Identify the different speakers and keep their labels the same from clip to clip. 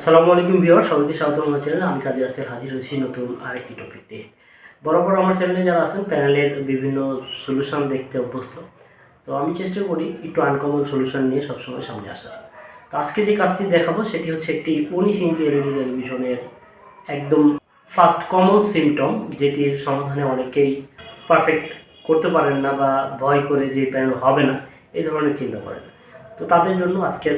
Speaker 1: আসসালামু আলাইকুম ভিউয়ার, সবাইকে স্বাগত আমার চ্যানেলে। আমি কাজে আছে হাজির হয়েছি নতুন আরেকটি টপিক নিয়ে। বরাবর আমার চ্যানেলে যারা আছেন প্যানেলের বিভিন্ন সলিউশন দেখতে অভ্যস্ত, তো আমি চেষ্টা করি একটু আনকমন সলিউশন নিয়ে সবসময় সামনে আসার। তো আজকে যে কাজটি দেখাবো সেটি হচ্ছে একটি 19 ইঞ্চি এলইডি টেলিভিশনের একদম ফার্স্ট কমন সিমটম, যেটির সমাধানে অনেকেই পারফেক্ট করতে পারেন না বা ভয় করে যে প্যানেল হবে না এই ধরনের চিন্তা করেন। তো তাদের জন্য আজকের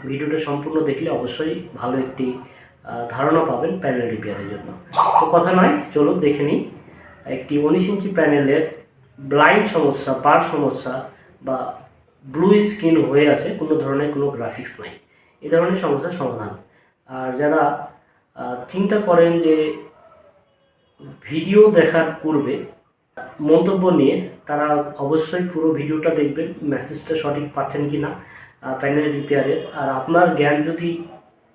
Speaker 1: ভিডিওটা সম্পূর্ণ দেখলে অবশ্যই ভালো একটি ধারণা পাবেন প্যানেল রিপেয়ারের জন্য। তো কথা নয়, চলুন দেখে নিই একটি 19 ইঞ্চি প্যানেলের ব্লাইন্ড সমস্যা, বার সমস্যা বা ব্লু স্ক্রিন হয়ে আছে, কোনো ধরনের কোনো গ্রাফিক্স নাই, এই ধরনের সমস্যার সমাধান। আর যারা চিন্তা করেন যে ভিডিও দেখার পূর্বে মন্তব্য নিয়ে, তারা অবশ্যই পুরো ভিডিওটা দেখবেন, মেসেজটা সঠিক পাচ্ছেন কি না প্যানেল রিপেয়ারের। আর আপনার জ্ঞান যদি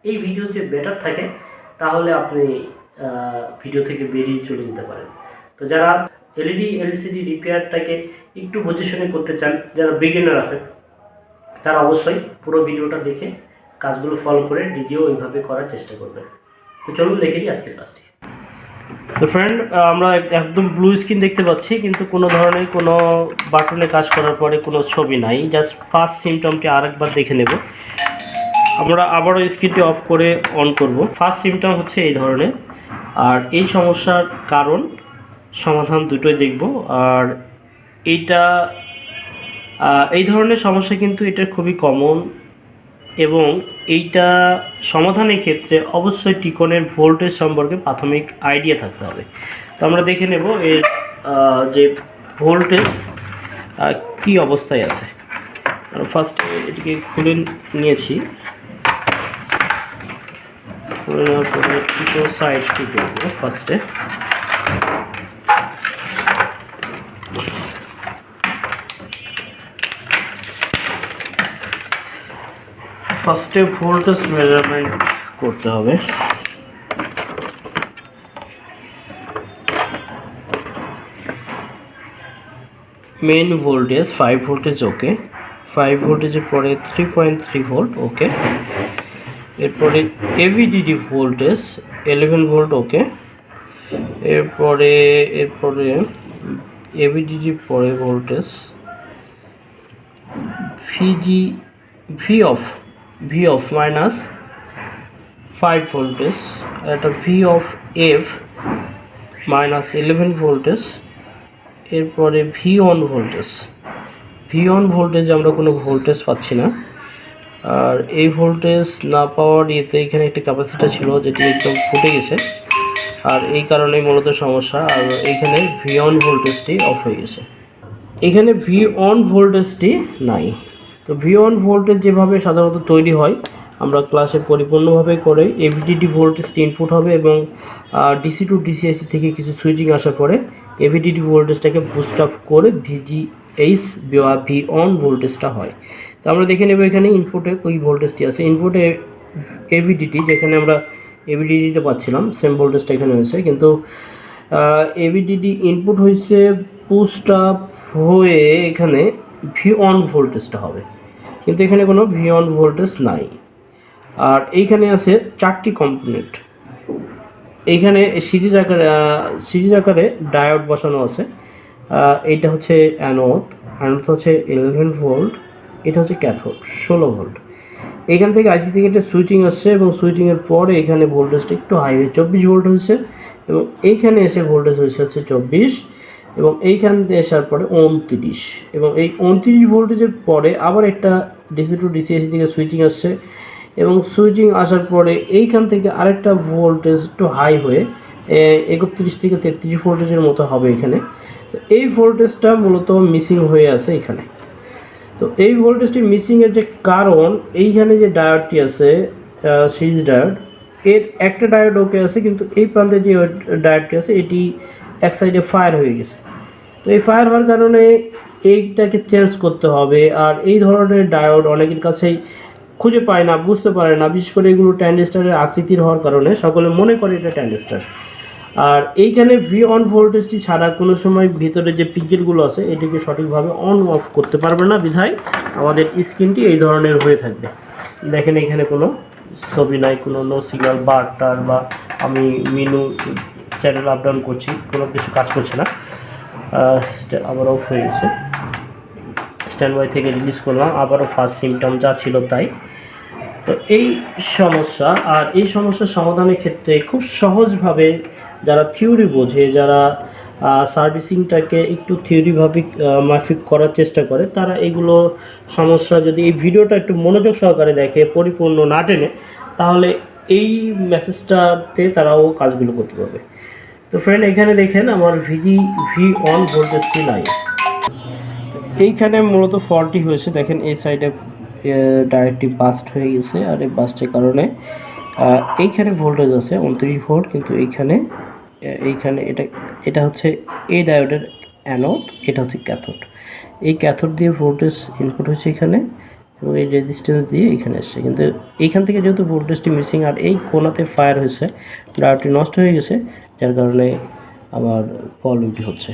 Speaker 1: এই ভিডিওতে বেটার থাকে তাহলে আপনি ভিডিও থেকে বেরিয়ে চলে যেতে পারেন। তো যারা এলইডি এলসিডি রিপেয়ারটাকে একটু পজিশনে করতে চান, যারা বিগিনার আছে, তারা অবশ্যই পুরো ভিডিওটা দেখে কাজগুলো ফলো করে নিজেও ওইভাবে করার চেষ্টা করবেন। তো চলুন দেখে নিই আজকের কাজটি। তো ফ্রেন্ড, আমরা একদম ব্লু স্ক্রিন দেখতে পাচ্ছি, কিন্তু কোনো ধরনের কোনো বাটনে কাজ করার পরে কোনো ছবি নাই। জাস্ট ফার্স্ট সিমটমটি আরেকবার দেখে নেব। আমরা আবারও স্ক্রিনটি অফ করে অন করব। ফার্স্ট সিমটম হচ্ছে এই ধরনের, আর এই সমস্যার কারণ সমাধান দুটোই দেখব। আর এইটা এই ধরনের সমস্যা কিন্তু এটা খুবই কমন, এবং এইটা সমাধানের ক্ষেত্রে অবশ্যই টিকনের ভোল্টেজ সম্পর্কে প্রাথমিক আইডিয়া থাকতে হবে। তো আমরা দেখে নেব এর যে ভোল্টেজ কি অবস্থায় আছে। ফার্স্ট এটিকে খুলে নিয়েছি, খুলে নেওয়ার পরে দুটো সাইডটি করব। ফার্স্টে ভোল্টেজ মেজারমেন্ট করতে হবে। মেইন ভোল্টেজ 5 ভোল্টেজ, ওকে। 5 ভোল্টেজের পরে 3.3 ভোল্ট, ওকে। এরপরে এভিডিডি ভোল্টেজ 11 ভোল্ট, ওকে। এরপরে এভিডিডি পরে voltage V off minus 5 voltage, এটা V off F minus 11 voltage. এরপরে ভি অন ভোল্টেজ আমরা কোনো ভোল্টেজ পাচ্ছি না। আর এই ভোল্টেজ না পাওয়ার ইয়েতে এখানে একটা ক্যাপাসিটর ছিল যেটি একদম ফুটে গেছে, আর এই কারণেই মূলত সমস্যা। আর এইখানে ভি অন ভোল্টেজটি অফ হয়ে গেছে, এখানে ভি অন ভোল্টেজটি নাই। তো ভি অন ভোল্টেজ যেভাবে সাধারণত তৈরি হয় আমরা ক্লাসে পরিপূর্ণভাবে করে, এভিডিডি ভোল্টেজটি ইনপুট হবে এবং ডিসি টু ডিসিএসি থেকে কিছু সুইচিং আসার পরে এভিডিডি ভোল্টেজটাকে বুস্ট আপ করে ভিজিএইচ বা ভি অন ভোল্টেজটা হয়। তো আমরা দেখে নেব এখানে ইনপুটে ওই ভোল্টেজটি আছে। ইনপুটে এভিডিডি, যেখানে আমরা এভিডিডিতে পাচ্ছিলাম সেম ভোল্টেজটা এখানে হয়েছে, কিন্তু এভিডিডি ইনপুট হয়েছে বুস্ট আপ হয়ে এখানে ভি অন ভোল্টেজটা হবে, কিন্তু এখানে কোনো ভি অন ভোল্টেজ নাই। আর এইখানে আছে 4টি কম্পোনেন্ট। এইখানে সিরিজ আকারে ডায়োড বসানো আছে। এইটা হচ্ছে অ্যানোড হচ্ছে 11 ভোল্ট, এটা হচ্ছে ক্যাথোড 16 ভোল্ট। এইখান থেকে আইসি থেকে একটা সুইচিং আসছে, এবং সুইচিংয়ের পরে এখানে ভোল্টেজটা একটু হাই হয়ে 24 ভোল্ট হয়েছে, এবং এইখানে এসে ভোল্টেজ হচ্ছে 24, এবং এইখান থেকে আসার পরে 29, এবং এই 29 ভোল্টেজের পরে আবার একটা ডিসি টু ডিসিএসি থেকে সুইচিং আসছে, এবং সুইচিং আসার পরে এইখান থেকে আরেকটা ভোল্টেজ একটু হাই হয়ে 31 থেকে 33 ভোল্টেজের মতো হবে এখানে। তো এই ভোল্টেজটা মূলত মিসিং হয়ে আছে এখানে। তো এই ভোল্টেজটি মিসিংয়ের যে কারণ, এইখানে যে ডায়োডটি আছে সিরিজ ডায়োড, এর একটা ডায়োড ওকে আছে, কিন্তু এই প্রান্তে যে ডায়োডটি আছে এটি এক সাইডে ফায়ার হয়ে গেছে। তো এই ফায়ার হওয়ার কারণে এইটাকে চেঞ্জ করতে হবে। আর এই ধরনের ডায়োড অনেকের কাছেই খুঁজে পায় না, বুঝতে পারে না, বিশেষ করে এগুলো ট্রানজিস্টরের আকৃতির হওয়ার কারণে সকলে মনে করে এটা ট্রানজিস্টর। আর এইখানে ভি অন ভোল্টেজটি ছাড়া কোনো সময় ভিতরে যে পিক্সেলগুলো আছে এটিকে সঠিকভাবে অন অফ করতে পারবে না, বিধায় আমাদের স্ক্রিনটি এই ধরনের হয়ে থাকবে। দেখেন এখানে কোনো ছবি নাই, কোনো নো সিগন্যাল বারটার বা আমি মেনু চ্যানেল আপ ডাউন করছি, কোনো কিছু কাজ করছে না। আবার অফ হয়ে গেছে, স্ট্যান্ড বাই থেকে রিলিজ করলাম, আবারও ফার্স্ট সিমটম যা ছিল তাই। তো এই সমস্যা, আর এই সমস্যার সমাধানের ক্ষেত্রে খুব সহজভাবে যারা থিওরি বোঝে, যারা সার্ভিসিংটাকে একটু থিওরিভাবে মাফিক করার চেষ্টা করে, তারা এগুলো সমস্যা যদি এই ভিডিওটা একটু মনোযোগ সহকারে দেখে, পরিপূর্ণ না টেনে, তাহলে এই মেসেজটাতে তারাও কাজগুলো করতে পারবে। তো ফ্রেন্ড, এখানে দেখেন আমার ভি অন ভোল্টেজটি নাই। এইখানে মূলত ফল্টই হয়েছে, দেখেন এই সাইডে ডাইরেক্টলি বাস্ট হয়ে গেছে, আর এই বাস্টের কারণে এইখানে ভোল্টেজ আছে 29 ভোল্ট, কিন্তু এইখানে এটা হচ্ছে এই ডায়োডের অ্যানোড, এটা হচ্ছে ক্যাথোড। এই ক্যাথোড দিয়ে ভোল্টেজ ইনপুট হচ্ছে এখানে, এবং এই রেজিস্ট্যান্স দিয়ে এখানে আসছে, কিন্তু এইখান থেকে যেহেতু ভোল্টেজটি মিসিং, আর এই কোণাতে ফায়ার হয়েছে, ডায়োডটি নষ্ট হয়ে গেছে, যার কারণে আমার প্রবলেমটি হচ্ছে।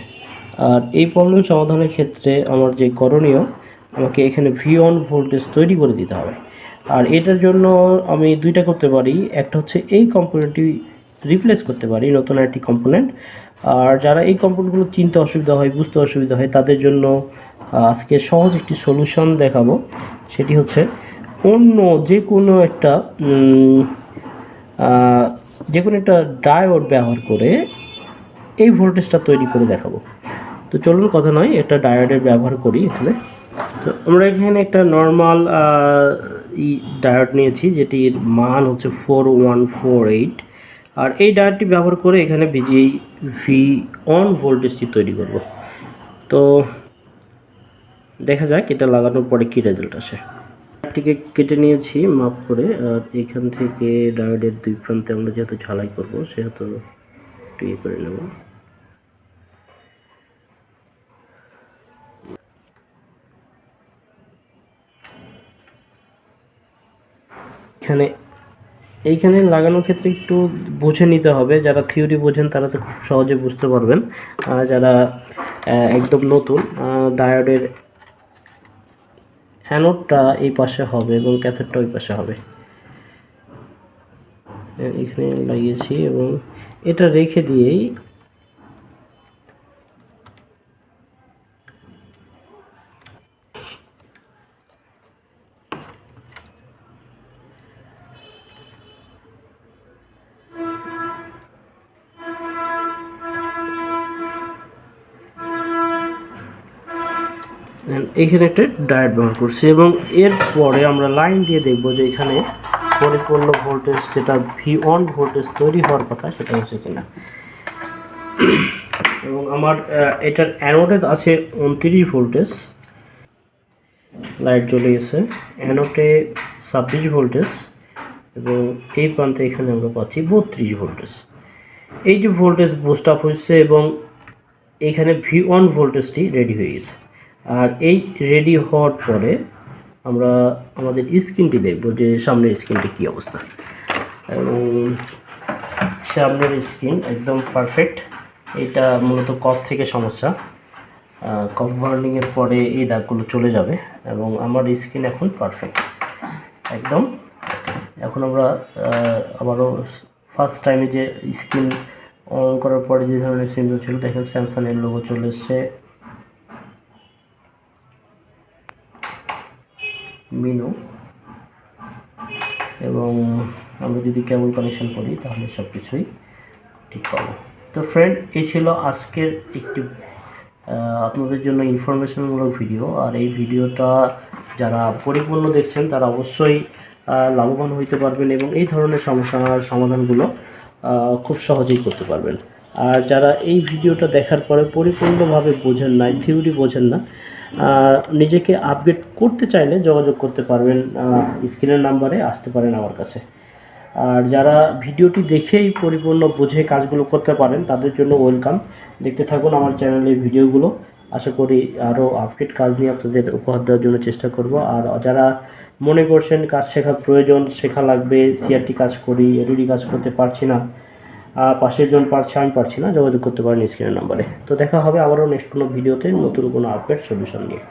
Speaker 1: আর এই প্রবলেম সমাধানের ক্ষেত্রে আমার যে করণীয়, আমাকে এখানে ভি অন ভোল্টেজ তৈরি করে দিতে হবে। আর এটার জন্য আমি দুইটা করতে পারি, একটা হচ্ছে এই কম্পোনেন্টটি রিপ্লেস করতে পারি, নতুন একটি কম্পোনেন্ট। আর যারা এই কম্পোনেন্টগুলো চিনতে অসুবিধা হয়, বুঝতে অসুবিধা হয়, তাদের জন্য আজকে সহজ একটি সলিউশন দেখাবো। সেটি হচ্ছে অন্য যে কোনো একটা ডায়োড ব্যবহার করে এই ভোল্টেজটা তৈরি করে দেখাবো। তো চলুন কথা নয়, একটা ডায়োডের ব্যবহার করি এখানে। তো আমরা এখানে একটা নর্মাল ডায়োড নিয়েছি, যেটির মান হচ্ছে 4148, আর এই ডায়োডটি ব্যবহার করে এখানে ভি অন ভোল্টেজটি তৈরি করব। তো দেখা যাক এটা লাগানোর পরে কী রেজাল্ট আসে। ডায়োডটিকে কেটে নিয়েছি মাপ করে, আর এখান থেকে ডায়োডের দুই প্রান্তে আমরা যেহেতু ঝালাই করবো, সেহেতু একটু ইয়ে করে নেব। এইখানে লাগানোর ক্ষেত্রে একটু বুঝে নিতে হবে, যারা থিওরি বোঝেন তারা তো খুব সহজে বুঝতে পারবেন, যারা একদম নতুন, ডায়োডের অ্যানোডটা এই পাশে হবে এবং ক্যাথোডটা ওই পাশে হবে। এখানে লাগিয়েছি এবং এটা রেখে দিয়েই এখানে একটা ডায়োড ব্যবহার করছি, এবং এরপরে আমরা লাইন দিয়ে দেখব যে এখানে পরিপূর্ণ ভোল্টেজ, যেটা ভি অন ভোল্টেজ তৈরি হওয়ার কথা, সেটা হচ্ছে কিনা। এবং আমার এটার অ্যানোডে আছে 29 ভোল্টেজ, লাইট জ্বলে গেছে। অ্যানোডে 26 ভোল্টেজ, এবং এই প্রান্তে এখানে আমরা পাচ্ছি 32 ভোল্টেজ। এই যে ভোল্টেজ বুস্ট আপ হয়েছে, এবং এইখানে ভি অন ভোল্টেজটি রেডি হয়ে গেছে। আর এই রেডি হওয়ার পরে আমরা আমাদের স্ক্রিনটি দেখব যে সামনের স্ক্রিনটি কী অবস্থা। এবং সামনের স্ক্রিন একদম পারফেক্ট। এটা মূলত কফ থেকে সমস্যা, কফ বার্নিংয়ের পরে এই দাগগুলো চলে যাবে, এবং আমার স্ক্রিন এখন পারফেক্ট একদম। এখন আমরা আবারও ফার্স্ট টাইমে যে স্ক্রিন অন করার পরে যে ধরনের সিম্বল ছিল, দেখেন স্যামসাংয়ের লোগো চলে এসছে, মেনু, এবং আমরা যদি কেবল কানেকশন করি তাহলে সব কিছুই ঠিক পাবো। তো ফ্রেন্ড, এই ছিল আজকের একটি আপনাদের জন্য ইনফরমেশনমূলক ভিডিও। আর এই ভিডিওটা যারা পরিপূর্ণ দেখছেন তারা অবশ্যই লাভবান হইতে পারবেন, এবং এই ধরনের সমস্যার সমাধানগুলো খুব সহজেই করতে পারবেন। আর যারা এই ভিডিওটা দেখার পরে পরিপূর্ণভাবে বোঝেন না, থিওরি বোঝেন না, নিজেকে আপডেট করতে চাইলে যোগাযোগ করতে পারবেন, স্ক্রিনের নাম্বারে আসতে পারেন আমার কাছে। আর যারা ভিডিওটি দেখেই পরিপূর্ণ বুঝে কাজগুলো করতে পারেন, তাদের জন্য ওয়েলকাম। দেখতে থাকুন আমার চ্যানেলের ভিডিওগুলো, আশা করি আরও আপডেট কাজ নিয়ে আপনাদের উপহার দেওয়ার জন্য চেষ্টা করব। আর যারা মনে করছেন কাজ শেখা প্রয়োজন, শেখা লাগবে, সিআরটি কাজ করি, এলইডি কাজ করতে পারছি না, পাশের জন পারছে, আমি পারছি না, যোগাযোগ করতে পারেন স্ক্রিনের নাম্বারে। তো দেখা হবে আবারও নেক্সট কোনো ভিডিওতে নতুন কোনো আপডেট সলিউশন নিয়ে।